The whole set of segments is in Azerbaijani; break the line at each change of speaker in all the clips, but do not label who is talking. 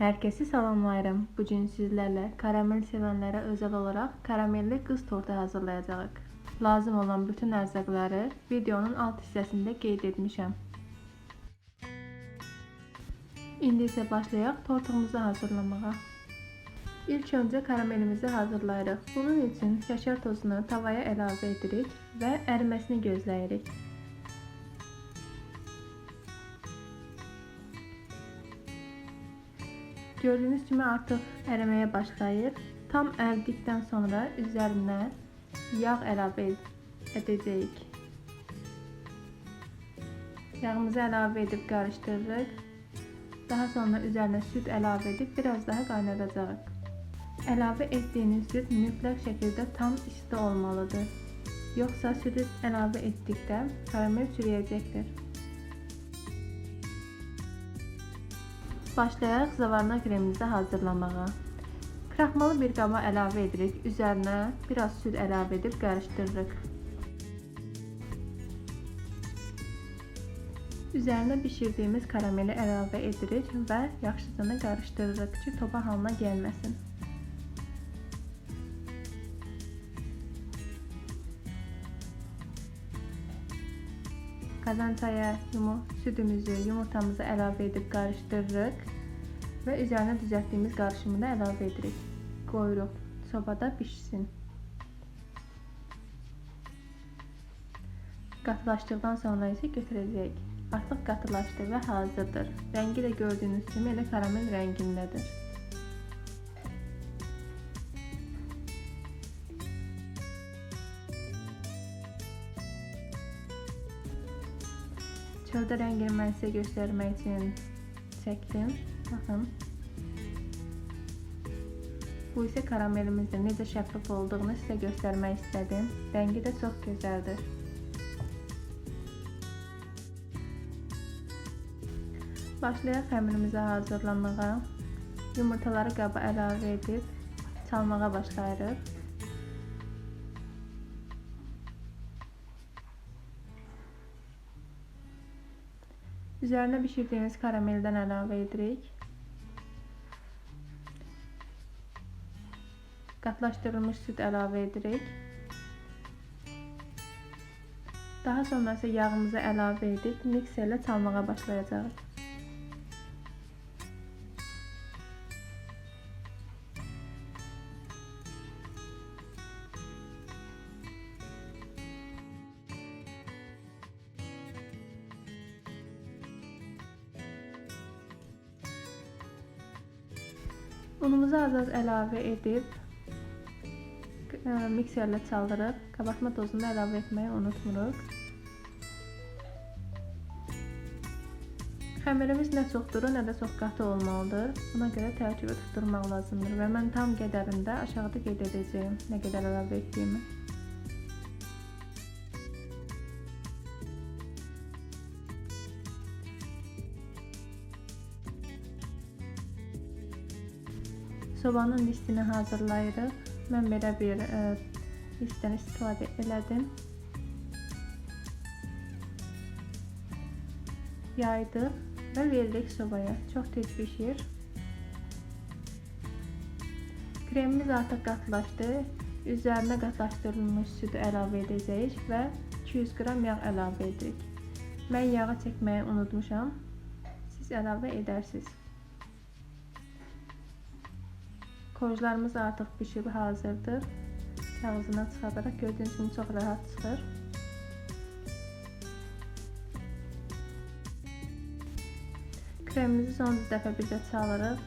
Herkesi salamlayırım. Bugün sizlerle karamel sevenlere özel olarak karamelli kız tortu hazırlayacağız. Lazım olan bütün ərzaqları videonun alt hissəsində qeyd etmişəm. İndi isə başlayaq tortumuzu hazırlamağa. İlk öncə karamelimizi hazırlayırıq. Bunun üçün şəkər tozunu tavaya əlavə edirik və əriməsini gözləyirik. Gördüğünüz kimi artık əriməyə başlayır. Tam ərdikdən sonra üzərinə yağ əlavə edəcəyik. Yağımızı əlavə edib qarışdırırıq. Daha sonra üzərinə süt əlavə edib biraz daha qaynadacağıq. Əlavə etdiyiniz süt mütləq şəkildə tam isti olmalıdır. Yoxsa sütü əlavə etdikdə karamel çürüyəcəkdir. Başlayaq zavarna kremimizi hazırlamağa. Kraxmalı bir qaba əlavə edirik. Üzərinə biraz süt əlavə edib qarışdırırıq. Üzərinə bişirdiyimiz karameli əlavə edirik və yaxşıca qarışdırırıq ki, topa halına gəlməsin. Qazancaya sütümüzü, yumurtamızı əlavə edib qarışdırırıq və üzərinə düzəltdiyimiz qarışımı da əlavə edirik. Qoyuruq sobada pişsin. Qatılaşdıqdan sonra isə götürəcəyik. Artıq qatılaşdı və hazırdır. Rəngi də gördüyünüz kimi elə karamel rəngindədir. Çöldə rəngini mən sizə göstərmək üçün çəkdim. Baxın. Bu isə karamelimizin necə şəffaf olduğunu sizə göstərmək istədim. Rəngi də çox gözəldir. Başlayaq xəmirimizi hazırlamağa. Yumurtaları qaba əlavə edib çalmağa başlayırıq. Üzərinə bişirdiyimiz karameldən əlavə edirik. Qatılaşdırılmış süt əlavə edirik. Daha sonra isə yağımızı əlavə edib mikserlə çalmağa başlayacağıq. Unumuzu az-az əlavə edib mikserlə çaldırıb qabartma tozunu əlavə etməyi unutmuruq. Xəmirimiz nə çox duru, nə də çox qatı olmalıdır. Buna görə tərkibə tutturmaq lazımdır və mən tam qədərində aşağıda qeyd edəcəyim nə qədər əlavə etdiyimi. Sobanın listini hazırlayırıq. Mən belə bir listdən istifadə elədim. Yaydıq və veririk sobaya. Çox tez pişir. Kremimiz artıq qatılaşdı. Üzərinə qatılaşdırılmış sütü əlavə edəcəyik və 200 qram yağ əlavə edirik. Mən yağı çəkməyi unutmuşam. Siz əlavə edərsiniz. Korjlarımız artıq pişib hazırdır. Kağızına çıxardaraq gördüğünüz kimi çox rahat çıxır. Kremimizi son dəfə bir də çalırıq.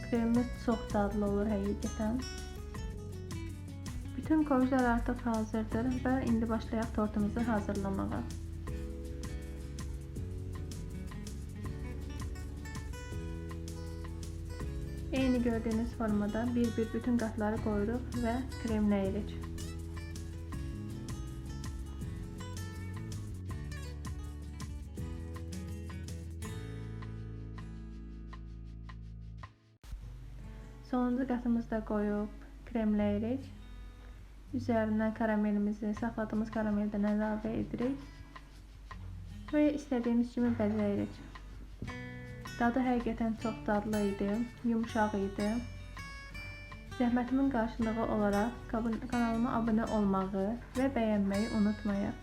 Kremimiz çox dadlı olur həqiqətən. Bütün korjlar artıq hazırdır və indi başlayaq tortumuzu hazırlamağa. Eyni gördüğünüz formada bir bütün qatları qoyuruq və kremləyirik. Sonuncu qatımızı da qoyub kremləyirik. Üzərinə karamelimizi, saxladığımız karameldən əlavə edirik və istədiyimiz kimi bəzəyirik. Dadı həqiqətən çox dadlı idi, yumuşaq idi. Zəhmətimin qarşılığı olaraq kanalıma abunə olmağı və bəyənməyi unutmayın.